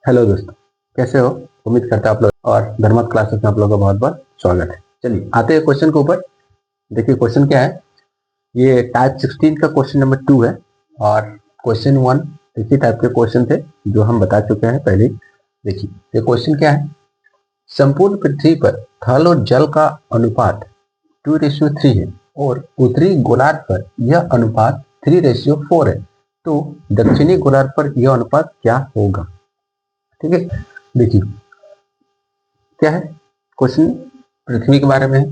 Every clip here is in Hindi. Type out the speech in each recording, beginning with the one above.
हेलो दोस्तों, कैसे हो? उम्मीद करता आप लोग और धर्मत क्लासेस में आप लोगों का बहुत बहुत स्वागत है। चलिए आते हैं क्वेश्चन के ऊपर। देखिए क्वेश्चन क्या है। ये टाइप 16 का क्वेश्चन नंबर 2 है और क्वेश्चन 1 इसी टाइप के क्वेश्चन थे जो हम बता चुके हैं पहले। देखिए ये क्वेश्चन क्या है। संपूर्ण पृथ्वी पर थल और जल का अनुपात 2:3 है और उत्तरी गोलार्ध पर यह अनुपात 3:4 है। तो दक्षिणी गोलार्ध पर यह अनुपात क्या होगा? ठीक है, देखिए क्या है क्वेश्चन। पृथ्वी के बारे में है।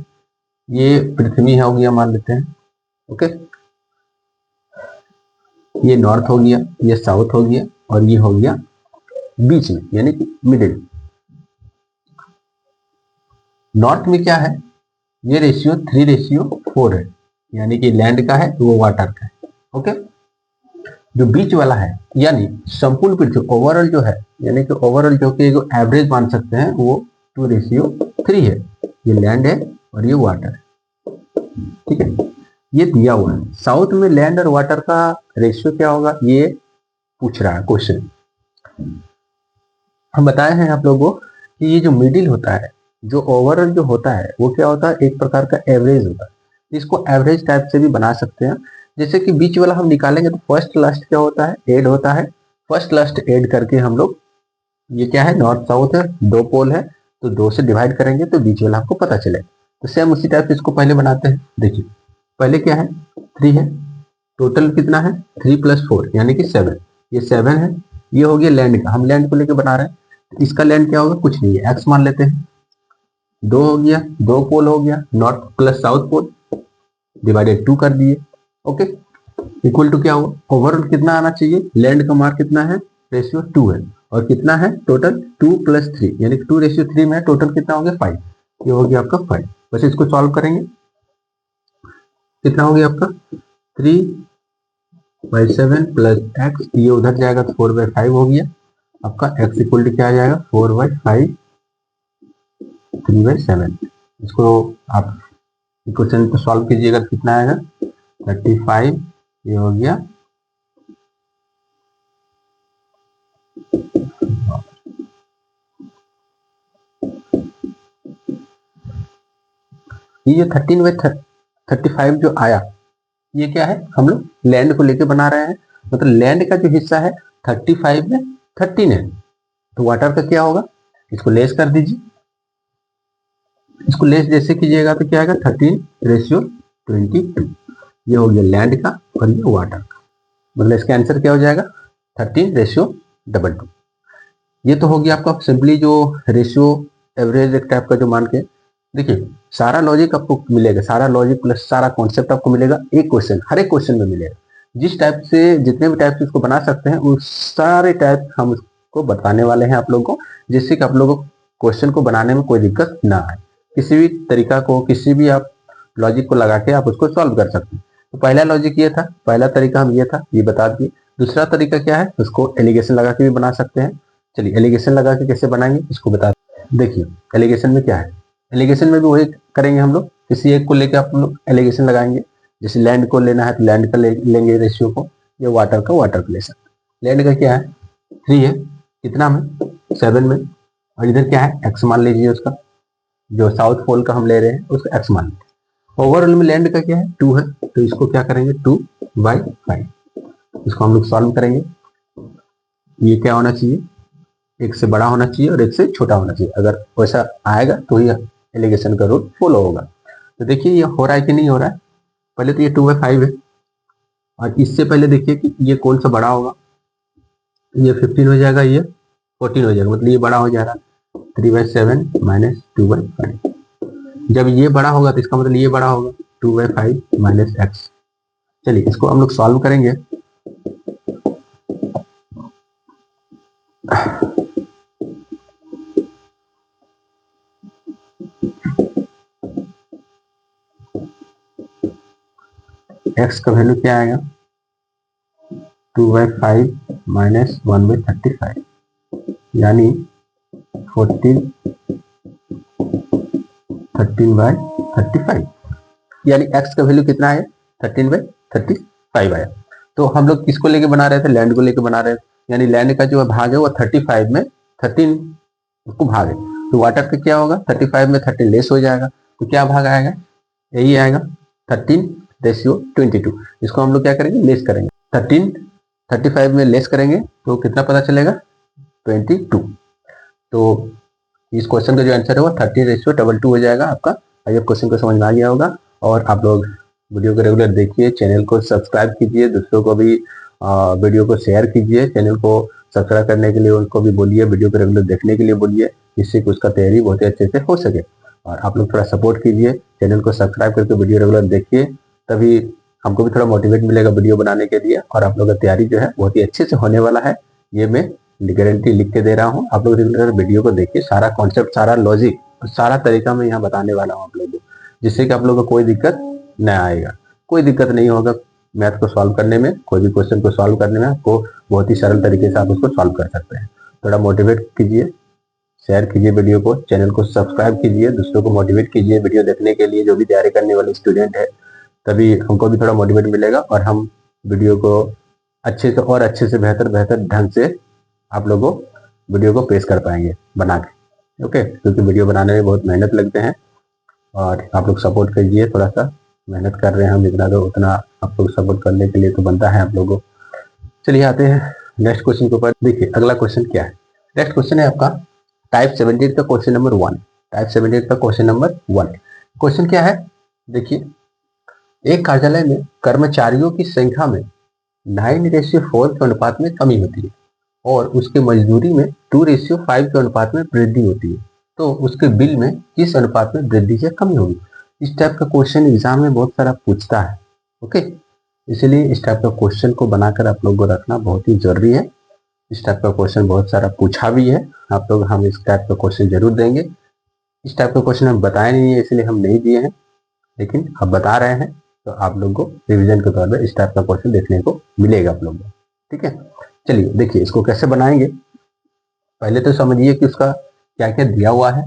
ये पृथ्वी हो गया मान लेते हैं। ओके, ये नॉर्थ हो गया, ये साउथ हो गया और ये हो गया बीच में यानी कि मिडिल। नॉर्थ में क्या है, ये रेशियो 3:4 है यानी कि लैंड का है वो वाटर का है। ओके, जो बीच वाला है यानी संपूर्ण पृथ्वी ओवरऑल जो है यानी कि ओवरऑल जो कि एवरेज मान सकते हैं वो 2:3 है। ये लैंड है और ये वाटर है। ठीक है, ये दिया हुआ है। साउथ में लैंड और वाटर का रेशियो क्या होगा ये पूछ रहा है क्वेश्चन। हम बताए हैं आप लोगों को कि ये जो मिडिल होता है, जो ओवरऑल जो होता है वो क्या होता है, एक प्रकार का एवरेज होता है। इसको एवरेज टाइप से भी बना सकते हैं। जैसे कि बीच वाला हम निकालेंगे तो फर्स्ट लास्ट क्या होता है, एड होता है। फर्स्ट लास्ट एड करके हम लोग, ये क्या है नॉर्थ साउथ है, दो पोल है तो दो से डिवाइड करेंगे तो बीच वाला आपको पता चलेगा। तो सेम उसी टाइप से इसको पहले बनाते हैं। देखिए पहले क्या है, 3 है। टोटल कितना है, 3 + 4 यानी कि 7। ये 7 है। ये हो गया लैंड का, हम लैंड को लेकर बना रहे हैं। तो इसका लैंड क्या होगा, कुछ नहीं है, एक्स मान लेते हैं। 2 हो गया, दो पोल हो गया, north plus south pole divided 2 कर दिए। ओके, इक्वल टू क्या होगा, ओवरऑल कितना आना चाहिए, लैंड का मार्क कितना है, रेशियो 2 है और कितना है टोटल 2 + 3 यानी कि 2:3 में टोटल कितना हो गया 5। ये हो गया आपका 5। बस इसको सॉल्व करेंगे, कितना हो गया आपका 3/7 + x, ये उधर जाएगा तो 4/5 हो गया आपका। x इक्वल टू क्या आ जाएगा, 4/5 3/7। इसको आप क्वेश्चन को सॉल्व कीजिएगा कितना आएगा 35। ये हो गया ये जो 13/35 जो आया, ये क्या है, हम लोग लैंड को लेके बना रहे हैं। मतलब लैंड का जो हिस्सा है 35 में 13 है तो वाटर का क्या होगा, इसको लेस कर दीजिए। इसको लेस जैसे कीजिएगा तो क्या आएगा 13:22। ये हो गया लैंड का और ये वाटर का। मतलब इसका आंसर क्या हो जाएगा 13:22। ये तो हो गया आपका सिंपली जो रेशियो एवरेज एक टाइप का जो मान के। देखिए सारा लॉजिक आपको मिलेगा, सारा लॉजिक प्लस सारा कॉन्सेप्ट आपको मिलेगा एक क्वेश्चन, हर एक क्वेश्चन में मिलेगा। जिस टाइप से जितने भी टाइप से इसको बना सकते हैं उस सारे टाइप हम उसको बताने वाले हैं आप लोगों को, जिससे कि आप लोगों को क्वेश्चन को बनाने में कोई दिक्कत ना आए। किसी भी तरीका को, किसी भी आप लॉजिक को लगा के आप उसको सॉल्व कर सकते हैं। तो पहला लॉजिक ये था, पहला तरीका हम ये था, ये बता दिए। दूसरा तरीका क्या है, उसको एलिगेशन लगा के भी बना सकते हैं। चलिए एलिगेशन लगा के कैसे बनाएंगे इसको बता। देखिए एलिगेशन में क्या है, एलिगेशन में भी वही करेंगे हम लोग। किसी एक को लेकर आप लोग एलिगेशन लगाएंगे। जैसे लैंड को लेना है तो लैंड का लेंगे रेशियो को, या वाटर का ले सकते। लैंड का क्या है 3 है, कितना में 7 में, और इधर क्या है एक्स मान लीजिए उसका, जो साउथ पोल का हम ले रहे हैं उसका एक्स मान लीजिए। ओवरऑल में लैंड का क्या है 2 है तो इसको क्या करेंगे 2/5। इसको हम लोग सॉल्व करेंगे। ये क्या होना चाहिए, एक से बड़ा होना चाहिए और एक से छोटा होना चाहिए। अगर वैसा आएगा तो ही एलिगेशन का रूल फॉलो होगा। तो देखिए ये हो रहा है कि नहीं हो रहा है। पहले तो ये 2/5 है और इससे पहले देखिए कि ये कौन सा बड़ा होगा। ये 15 हो जाएगा, ये 14 हो जाएगा, मतलब ये बड़ा हो जाएगा 3/7 - 2/5। जब ये बड़ा होगा तो इसका मतलब ये बड़ा होगा 2/5 - x। चलिए इसको हम लोग सॉल्व करेंगे। x का वैल्यू क्या आएगा 2/5 - 1/35 यानी 13/35 यानी x का वैल्यू कितना है 13/35 आया। तो हम लोग किसको लेके बना रहे थे, लैंड को लेके बना रहे थे। यानी लैंड का जो भाग है वो 35 में 13 उसको भागे तो वाटर का क्या होगा, 35 में 13 लेस हो जाएगा तो क्या भाग आएगा, यही आएगा 13:22। इसको हम लोग क्या करेंगे, लेस करेंगे, 13 35 में लेस करेंगे तो कितना पता चलेगा, 22। तो इस क्वेश्चन का जो आंसर है वो 13:22 हो जाएगा आपका। आइए क्वेश्चन को समझ में आ गया होगा। और आप लोग वीडियो को रेगुलर देखिए, चैनल को सब्सक्राइब कीजिए, दूसरों को भी वीडियो को शेयर कीजिए, चैनल को सब्सक्राइब करने के लिए उनको भी बोलिए, वीडियो को रेगुलर देखने के लिए बोलिए, जिससे कि उसका तैयारी बहुत ही अच्छे से हो सके। और आप लोग थोड़ा सपोर्ट कीजिए, चैनल को सब्सक्राइब करके वीडियो रेगुलर देखिए, तभी हमको भी थोड़ा मोटिवेट मिलेगा वीडियो बनाने के लिए। और आप लोग का तैयारी जो है बहुत ही अच्छे से होने वाला है, ये मैं गारंटी लिख के दे रहा हूँ। आप लोग रेगुलर वीडियो को देखिए, सारा कॉन्सेप्ट, सारा लॉजिक, सारा तरीका मैं यहाँ बताने वाला हूँ आप लोगों को, जिससे कि आप लोगों को कोई दिक्कत न आएगा, कोई दिक्कत नहीं होगा मैथ को सॉल्व करने में, कोई भी क्वेश्चन को सॉल्व करने में आपको बहुत ही सरल तरीके से आप उसको सॉल्व कर सकते हैं। थोड़ा मोटिवेट कीजिए, शेयर कीजिए वीडियो को, चैनल को सब्सक्राइब कीजिए, दूसरों को मोटिवेट कीजिए वीडियो देखने के लिए, जो भी तैयारी करने वाले स्टूडेंट है, तभी हमको भी थोड़ा मोटिवेट मिलेगा और हम वीडियो को अच्छे से और अच्छे से बेहतर ढंग से आप लोगों वीडियो को पेश कर पाएंगे बना के। ओके, क्योंकि वीडियो बनाने में बहुत मेहनत लगते हैं और आप लोग सपोर्ट कीजिए, थोड़ा सा मेहनत कर रहे हैं हम, जितना तो उतना आप लोग सपोर्ट करने के लिए तो बनता है आप लोगों। चलिए आते हैं नेक्स्ट क्वेश्चन के ऊपर। देखिए अगला क्वेश्चन क्या है। नेक्स्ट क्वेश्चन है आपका टाइप 78 का क्वेश्चन नंबर 1। टाइप 78 का क्वेश्चन नंबर 1। क्वेश्चन क्या है, देखिए एक कार्यालय में कर्मचारियों की संख्या में 9:4 के अनुपात में कमी होती है और उसके मजदूरी में 2:5 के अनुपात में वृद्धि होती है, तो उसके बिल में किस अनुपात में वृद्धि से कमी होगी। इस टाइप का क्वेश्चन एग्जाम में बहुत सारा पूछता है। ओके, इसलिए इस टाइप का क्वेश्चन को बनाकर आप लोगों को रखना बहुत ही जरूरी है। इस टाइप का क्वेश्चन बहुत सारा पूछा भी है, आप लोग हम इस टाइप का क्वेश्चन जरूर देंगे। इस टाइप का क्वेश्चन हम बताए नहीं है इसलिए हम नहीं दिए हैं, लेकिन अब बता रहे हैं तो आप लोग को रिविजन के तौर पर इस टाइप का क्वेश्चन देखने को मिलेगा आप लोगों को। ठीक है, चलिए देखिए इसको कैसे बनाएंगे। पहले तो समझिए कि उसका क्या क्या दिया हुआ है।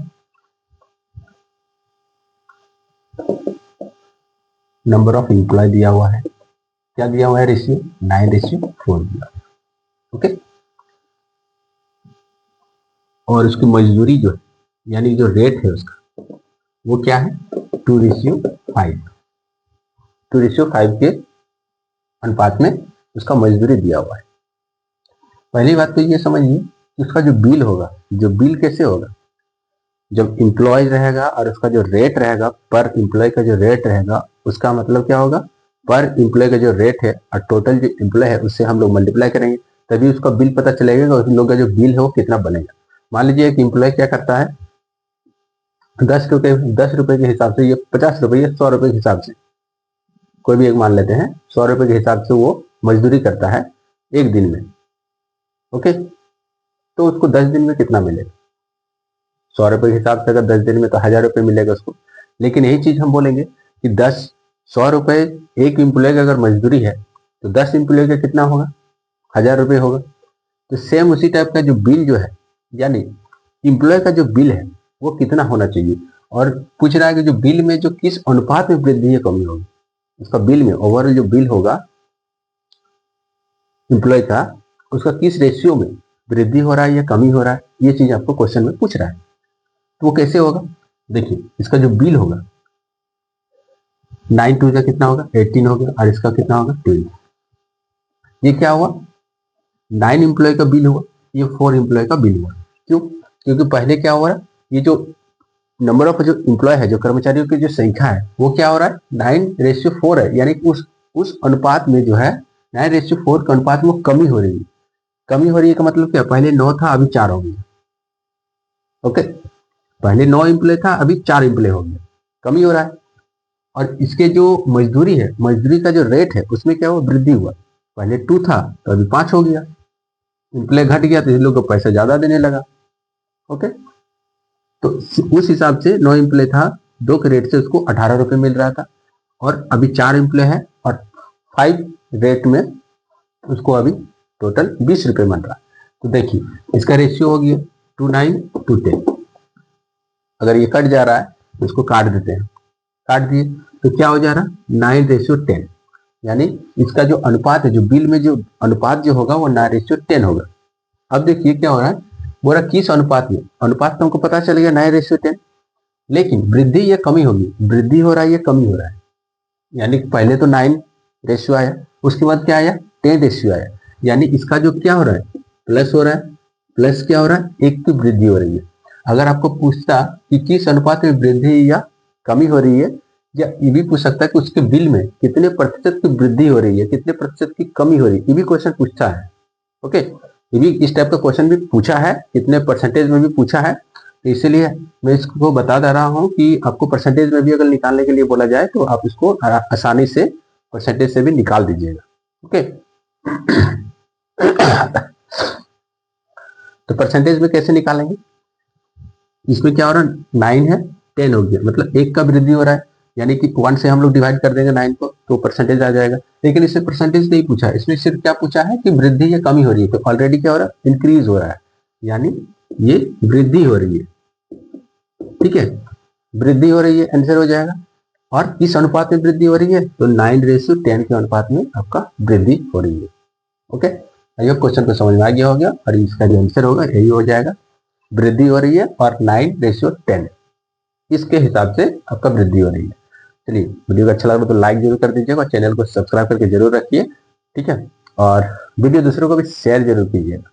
नंबर ऑफ एम्प्लॉय दिया हुआ है, क्या दिया हुआ है, रेशियो 9:4 दिया। ओके, और उसकी मजदूरी जो है यानी जो रेट है उसका वो क्या है, 2:5। 2:5 के अनुपात में उसका मजदूरी दिया हुआ है। पहली बात तो ये समझिए कि उसका जो बिल होगा, जो बिल कैसे होगा, जब एम्प्लॉय रहेगा और उसका जो रेट रहेगा, पर एम्प्लॉय का जो रेट रहेगा, उसका मतलब क्या होगा, पर एम्प्लॉय का जो रेट है और टोटल जो एम्प्लॉय है उससे हम लोग मल्टीप्लाई करेंगे, तभी उसका बिल पता चलेगा उस लोग का जो बिल है वो कितना बनेगा। मान लीजिए एक एम्प्लॉय क्या करता है, 10 रुपए के हिसाब से, ये 50 रुपए, 100 रुपए के हिसाब से, कोई भी एक मान लेते हैं, 100 रुपए के हिसाब से वो मजदूरी करता है एक दिन में। ओके, तो उसको 10 दिन में कितना मिलेगा, 100 रुपए के हिसाब से अगर 10 दिन में तो 1000 रुपए मिलेगा उसको। लेकिन यही चीज हम बोलेंगे कि 100 रुपए एक एम्प्लॉय का अगर मजदूरी है तो 10 एम्प्लॉय का कितना होगा, 1000 रुपए होगा। तो सेम उसी टाइप का जो बिल जो है, यानी एम्प्लॉय का जो बिल है वो कितना होना चाहिए, और पूछ रहा है कि जो बिल में जो किस अनुपात में वृद्धि या कमी होगी, उसका बिल में ओवरऑल जो बिल होगा एम्प्लॉय का, उसका किस रेशियो में वृद्धि हो रहा है या कमी हो रहा है, ये चीज आपको क्वेश्चन में पूछ रहा है। तो वो कैसे होगा, देखिए इसका जो बिल होगा 9 2 का कितना होगा, 18 होगा, और इसका कितना होगा 12। ये क्या हुआ, 9 एम्प्लॉय का बिल हुआ, ये 4 एम्प्लॉय का बिल हुआ। क्यों, क्योंकि पहले क्या हो रहा है, ये जो नंबर ऑफ जो एम्प्लॉय है, जो कर्मचारियों की जो संख्या है वो क्या हो रहा है, 9:4 है, यानी उस अनुपात में जो है 9:4 के अनुपात में कमी हो रही है। कमी हो रही है का मतलब क्या, पहले 9 था अभी 4 हो गया। ओके, पहले 9 एम्प्लॉय था अभी 4 एम्प्लॉय हो गया, कमी हो रहा है। और इसके जो मजदूरी है, मजदूरी का जो रेट है उसमें क्या हुआ, वृद्धि हुआ, पहले 2 था तो अभी 5 हो गया, एम्प्लॉय घट गया तो इन लोगों को पैसा ज्यादा देने लगा। ओके, तो उस हिसाब से 9 एम्प्लॉय था, 2 के रेट से उसको 18 रुपए मिल रहा था, और अभी 4 एम्प्लॉय है और 5 रेट में उसको अभी टोटल 20 रुपए मिल रहा है। तो देखिए इसका रेशियो हो गया 2:9 अगर ये कट जा रहा है तो इसको काट देते हैं, काट दिए तो क्या हो जा रहा है 9:10, यानी इसका जो अनुपात है, जो बिल में जो अनुपात जो होगा वो 9:10 होगा। अब देखिए क्या हो रहा है, बोला किस अनुपात में, अनुपात तो हमको पता चल गया 9:10, लेकिन वृद्धि या कमी होगी, वृद्धि हो रहा है या कमी हो रहा है, यानी कि पहले तो 9 रेशियो आया, उसके बाद क्या आया 10 रेशियो आया, यानी इसका जो क्या हो रहा है प्लस हो रहा है, प्लस क्या हो रहा है 1 की वृद्धि हो रही है। अगर आपको पूछता कि किस अनुपात में वृद्धि या कमी हो रही है, या ये भी पूछ सकता है कि उसके बिल में कितने प्रतिशत की वृद्धि हो रही है, कितने प्रतिशत की कमी हो रही है, ये भी क्वेश्चन पूछता है। ओके, ये भी इस टाइप का क्वेश्चन भी पूछा है, कितने परसेंटेज में भी पूछा है, तो इसीलिए मैं इसको बता दे रहा हूँ कि आपको परसेंटेज में भी अगर निकालने के लिए बोला जाए तो आप इसको आसानी से परसेंटेज से भी निकाल दीजिएगा। ओके तो परसेंटेज में कैसे निकालेंगे, इसमें क्या हो रहा है 9 है 10 हो गया, मतलब 1 का वृद्धि हो रहा है, यानी कि 1 से हम लोग डिवाइड कर देंगे 9 को तो परसेंटेज आ जाएगा। लेकिन इससे परसेंटेज नहीं पूछा, इसमें सिर्फ क्या पूछा है कि वृद्धि या कमी हो रही है, तो ऑलरेडी क्या हो रहा है इंक्रीज हो रहा है, यानी ये वृद्धि हो रही है। ठीक है, वृद्धि हो रही है आंसर हो जाएगा। और किस अनुपात में वृद्धि हो रही है, तो 9:10 के अनुपात में आपका वृद्धि हो रही है। ओके, ये क्वेश्चन को समझ में आ गया होगा, और इसका जो आंसर होगा यही हो जाएगा, वृद्धि हो रही है और 9:10 इसके हिसाब से आपका वृद्धि हो रही है। चलिए, वीडियो को अच्छा लगा तो लाइक जरूर कर दीजिएगा और चैनल को सब्सक्राइब करके जरूर रखिए। ठीक है, और वीडियो दूसरों को भी शेयर जरूर कीजिएगा।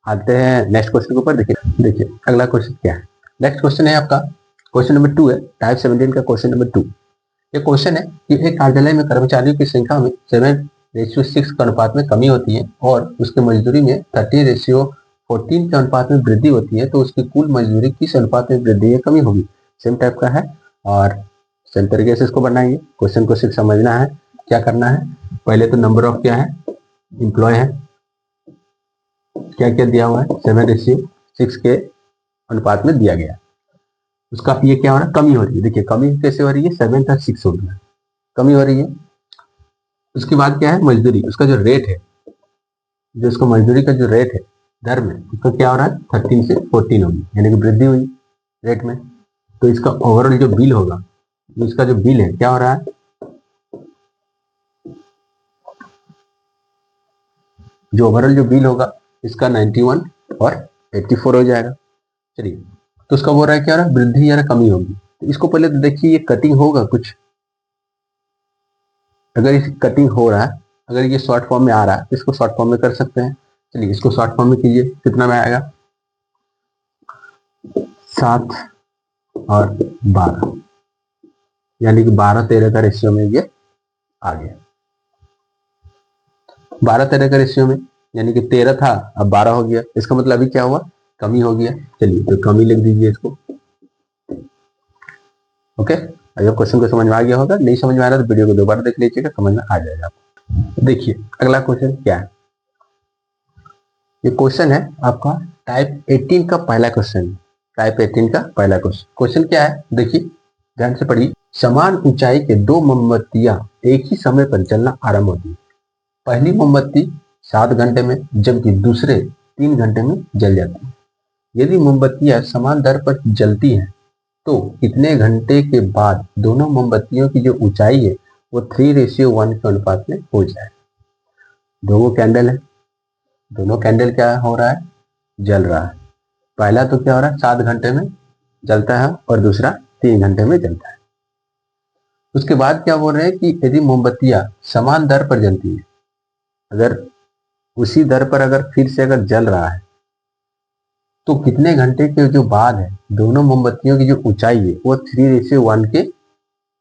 आते हैं नेक्स्ट क्वेश्चन के ऊपर। देखिए अगला क्वेश्चन क्या है, नेक्स्ट क्वेश्चन है आपका क्वेश्चन नंबर 2 है, टाइप 17 का क्वेश्चन नंबर 2। ये क्वेश्चन है कि एक कार्यालय में कर्मचारियों की संख्या में 7:6 के अनुपात में कमी होती है और उसकी मजदूरी में 30:14 के अनुपात में वृद्धि होती है, तो उसकी कुल मजदूरी किस अनुपात में वृद्धि या कमी होगी। सेम टाइप का है और सेम तरीके से इसको बनाइए। क्वेश्चन को सिर्फ समझना है, क्या करना है, पहले तो नंबर ऑफ क्या है एम्प्लॉय है, क्या क्या दिया हुआ है 7:6 के अनुपात में दिया गया, उसका ये क्या हो रहा है कमी हो रही है। देखिए कमी कैसे हो रही है, 7 था 6 हो गया, कमी हो रही है। उसके बाद क्या है मजदूरी, उसका जो रेट है, जो उसका मजदूरी का जो रेट है दर में, उसका क्या हो रहा है 13 से 14 होगी, यानी कि वृद्धि हुई रेट में। तो इसका ओवरऑल जो बिल होगा, इसका जो बिल है क्या हो रहा है, जो ओवरऑल जो बिल होगा इसका 91 और 84 हो जाएगा। चलिए, तो उसका बोल रहा है क्या हो रहा है वृद्धि या कमी होगी। तो इसको पहले तो देखिए ये कटिंग होगा कुछ, अगर इस कटिंग हो रहा है, अगर ये शॉर्ट फॉर्म में आ रहा है तो इसको शॉर्ट फॉर्म में कर सकते हैं। चलिए इसको शॉर्ट फॉर्म में कीजिए, कितना में आएगा 7 और 12, यानी कि 12-13 का रेशियो में ये आ गया। 12-13 का रेशियो में, यानी कि 13 था अब 12 हो गया, इसका मतलब अभी क्या हुआ कमी हो गया। चलिए तो कमी लिख दीजिए इसको। ओके, अगर क्वेश्चन को समझ में आ गया होगा, नहीं समझ में आ रहा तो वीडियो को दोबारा देख लीजिएगा, समझ में आ जाएगा आपको। देखिए अगला क्वेश्चन क्या है, ये क्वेश्चन है आपका टाइप 18 का पहला क्वेश्चन, टाइप 18 का पहला क्वेश्चन। क्वेश्चन क्या है देखिए ध्यान से पढ़िए। समान ऊंचाई के 2 मोमबत्तियां एक ही समय पर जलना आरंभ होती है। पहली मोमबत्ती 7 घंटे में जबकि दूसरे 3 घंटे में जल जाती है। यदि मोमबत्तियां समान दर पर जलती हैं तो कितने घंटे के बाद दोनों मोमबत्तियों की जो ऊंचाई है वो 3:1 के अनुपात में हो जाए। दो कैंडल है, दोनों कैंडल क्या हो रहा है जल रहा है। पहला तो क्या हो रहा है 7 घंटे में जलता है और दूसरा 3 घंटे में जलता है। उसके बाद क्या बोल रहे हैं कि यदि मोमबत्तियां समान दर पर जलती है, अगर उसी दर पर अगर फिर से अगर जल रहा है तो कितने घंटे के जो बाद है दोनों मोमबत्तियों की जो ऊंचाई है वो 3:1 के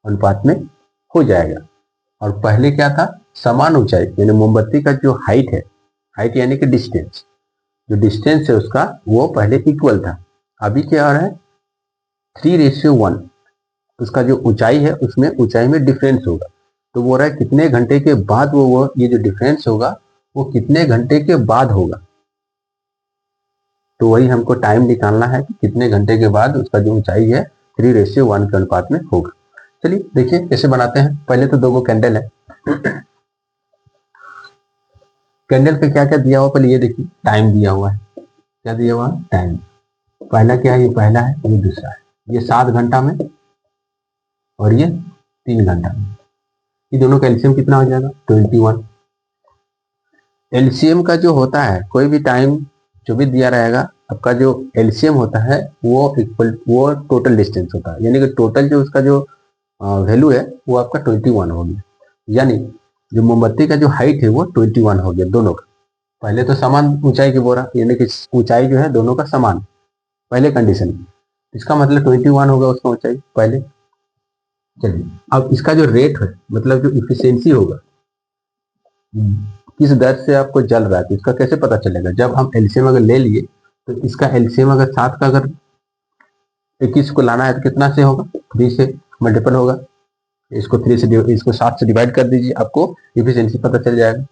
अनुपात में हो जाएगा। और पहले क्या था समान ऊंचाई, यानी मोमबत्ती का जो हाइट है, हाइट यानी कि डिस्टेंस, जो डिस्टेंस है उसका वो पहले इक्वल था, अभी क्या आ रहा है 3:1, उसका जो ऊंचाई है उसमें ऊंचाई में डिफरेंस होगा। तो वो रहा है कितने घंटे के बाद वो ये जो डिफरेंस होगा वो कितने घंटे के बाद होगा। तो वही हमको टाइम निकालना है कि कितने घंटे के बाद उसका जो ऊंचाई है 3:1 के अनुपात में होगा। चलिए देखिए कैसे बनाते हैं। पहले तो 2 कैंडल है, कैंडल पे क्या क्या दिया हुआ पहले ये देखिए, टाइम दिया हुआ है, क्या दिया हुआ है टाइम। पहला क्या है, ये पहला है, ये दूसरा है, ये 7 घंटा में और ये 3 घंटा में। ये दोनों का एलसीएम कितना हो जाएगा 21। एलसीएम का जो होता है कोई भी टाइम जो भी दिया रहेगा आपका जो एलसीएम होता है वो टोटल डिस्टेंस होता है, यानी कि टोटल जो उसका जो वैल्यू है वो आपका 21 हो गया, यानी जो मोमबत्ती का जो हाइट है वो 21 हो गया दोनों का। पहले तो समान ऊंचाई की बोला, यानी कि ऊंचाई जो है दोनों का समान पहले कंडीशन में, इसका मतलब 21 होगा उसका ऊंचाई पहले। चलिए अब इसका जो रेट है मतलब जो इफिशियंसी होगा किस दर से आपको जल रहा है, तो इसका कैसे पता चलेगा, जब हम एलसीएम अगर ले लिए तो इसका एलसीएम अगर 7 का अगर 21 को लाना है तो कितना से होगा, 3 से मल्टीपल होगा, इसको 7 से डिवाइड कर दीजिए, आपको इफिशियंसी पता चल जाएगा।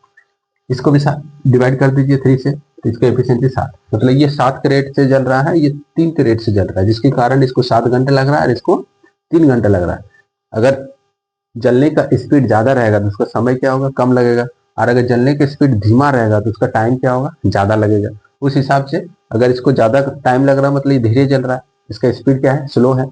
इसको भी डिवाइड कर दीजिए 3 से, तो इसका एफिशिएंसी 7, मतलब ये 7 के रेट से जल रहा है, ये 3 के रेट से जल रहा है, जिसके कारण इसको 7 घंटे लग रहा है और इसको 3 घंटे लग रहा है। अगर जलने का स्पीड ज्यादा रहेगा तो उसका समय क्या होगा, कम लगेगा, और अगर जलने का स्पीड धीमा रहेगा तो उसका टाइम क्या होगा, ज्यादा लगेगा। उस हिसाब से अगर इसको ज्यादा टाइम लग रहा है मतलब ये धीरे जल रहा है, इसका स्पीड क्या है, स्लो है,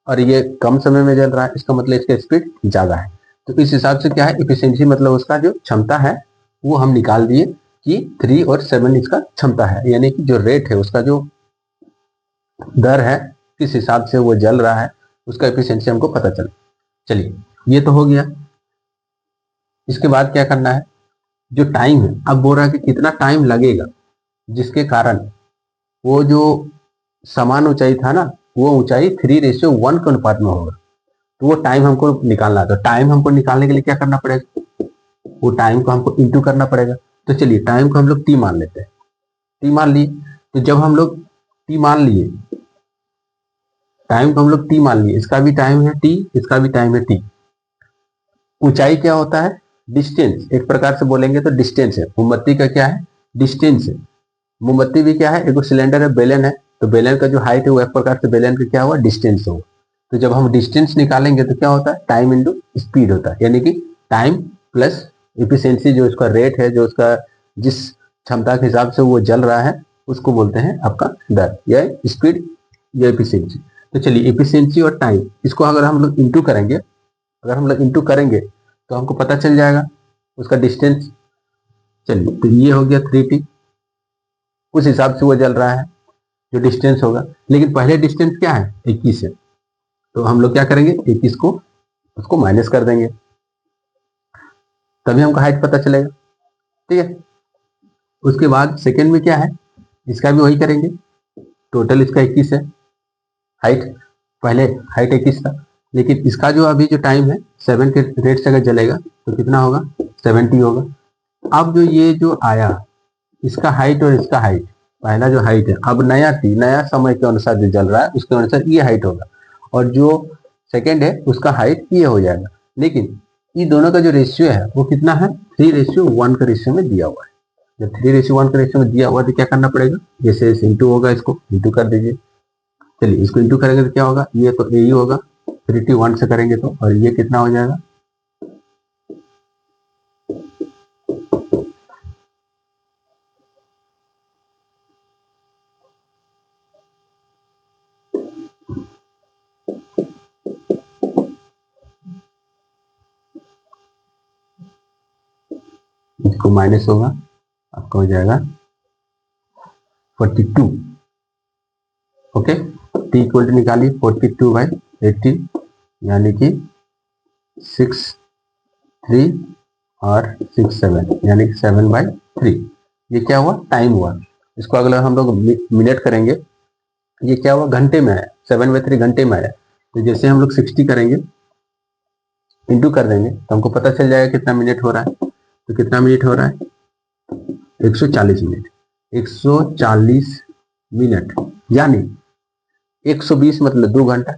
और ये कम समय में जल रहा है, इसका मतलब इसका स्पीड ज्यादा है। तो इस हिसाब से क्या है, इफिशियंसी मतलब उसका जो क्षमता है वो हम निकाल दिए कि 3 और 7 इसका क्षमता है, यानी कि जो रेट है उसका जो दर है किस हिसाब से वो जल रहा है उसका एफिशिएंसी हमको पता चले। चलिए ये तो हो गया। इसके बाद क्या करना है, जो टाइम है, अब बोल रहा है कि कितना टाइम लगेगा जिसके कारण वो जो समान ऊंचाई था ना वो ऊंचाई 3:1 के अनुपात में होगा, तो वो टाइम हमको निकालना है। तो टाइम हमको निकालने के लिए क्या करना पड़ेगा, वो टाइम को हमको इंटू करना पड़ेगा। तो चलिए टाइम को हम लोग टी मान लेते हैं, टी मान लिए, तो जब हम लोग टी मान लिए, टाइम को हम लोग टी मान लिए, इसका भी टाइम है टी, इसका भी टाइम है टी। ऊंचाई क्या होता है, डिस्टेंस, एक प्रकार से बोलेंगे तो डिस्टेंस है। मोमबत्ती का क्या है, डिस्टेंस है। मोमबत्ती भी क्या है, एक सिलेंडर है, बेलन है, तो बेलन का जो हाइट है वो एक प्रकार से बेलन का क्या हुआ, डिस्टेंस होगा। तो जब हम डिस्टेंस निकालेंगे तो क्या होता है, टाइम इंटू स्पीड होता है, यानी कि टाइम प्लस इफिशियंसी, जो उसका रेट है, जो उसका जिस क्षमता के हिसाब से वो जल रहा है उसको बोलते हैं आपका दर या स्पीड या इफिशियंसी। तो चलिए इफिशियंसी और टाइम, इसको अगर हम लोग इंटू करेंगे, अगर हम लोग इंटू करेंगे तो हमको पता चल जाएगा उसका डिस्टेंस। चलिए तो ये हो गया 3t, उस हिसाब से वो जल रहा है जो डिस्टेंस होगा। लेकिन पहले डिस्टेंस क्या है, 21 है, तो हम लोग क्या करेंगे, 21 को उसको माइनस कर देंगे, तभी हमको हाइट पता चलेगा। ठीक है, उसके बाद सेकेंड में क्या है, इसका भी वही करेंगे, टोटल इसका 21 है, हाइट पहले हाइट 21 था, लेकिन इसका जो अभी जो टाइम है 7 के रेट से अगर जलेगा तो कितना होगा, 70 होगा। अब जो ये जो आया इसका हाइट और इसका हाइट, पहला जो हाइट है, अब नया टी, नया समय के अनुसार जो जल रहा है उसके अनुसार ये हाइट होगा, और जो सेकेंड है उसका हाइट ये हो जाएगा। लेकिन ये दोनों का जो रेशियो है वो कितना है, 3:1 का रेशियो में दिया हुआ है। जब 3:1 का रेशियो में दिया हुआ तो क्या करना पड़ेगा, जैसे इंटू होगा, इसको इंटू कर दीजिए। चलिए इसको इंटू करेंगे तो क्या होगा, ये तो यही होगा, 3:1 से करेंगे तो, और ये कितना हो जाएगा, इसको माइनस होगा, आपका हो जाएगा 42। ओके, टी इक्वल टू निकालिए 42/80, यानी कि 6, 3 और 6, 7, यानी कि 7/3। ये क्या हुआ, टाइम हुआ। इसको अगर हम लोग मिनट करेंगे, ये क्या हुआ, घंटे में है, 7/3 घंटे में है। तो जैसे हम लोग 60 करेंगे, इंटू कर देंगे तो हमको पता चल जाएगा कितना मिनट हो रहा है। तो कितना मिनट हो रहा है, 140 मिनट, 140 मिनट, यानी 120 मतलब 2 घंटा,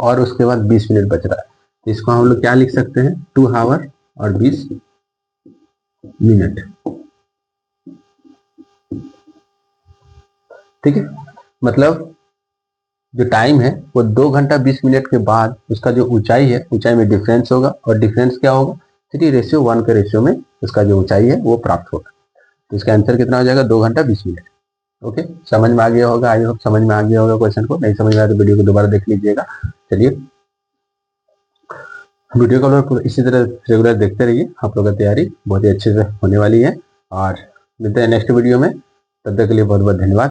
और उसके बाद 20 मिनट बच रहा है। तो इसको हम लोग क्या लिख सकते हैं, 2 आवर और 20 मिनट। ठीक है, मतलब जो टाइम है वो 2 घंटा 20 मिनट के बाद उसका जो ऊंचाई है, ऊंचाई में डिफरेंस होगा, और डिफरेंस क्या होगा, 3:1 के रेशियो में उसका जो ऊंचाई है वो प्राप्त होगा। तो इसका आंसर कितना हो जाएगा, 2 घंटा 20 मिनट। ओके, समझ में आ गया होगा, आई होप समझ में आ गया होगा क्वेश्चन को। नहीं समझ में आया तो वीडियो को दोबारा देख लीजिएगा। चलिए वीडियो को लोग इसी तरह रेगुलर देखते रहिए, आप लोगों की तैयारी बहुत ही अच्छे से होने वाली है, और मिलते हैं नेक्स्ट वीडियो में। तब तक के लिए बहुत बहुत धन्यवाद।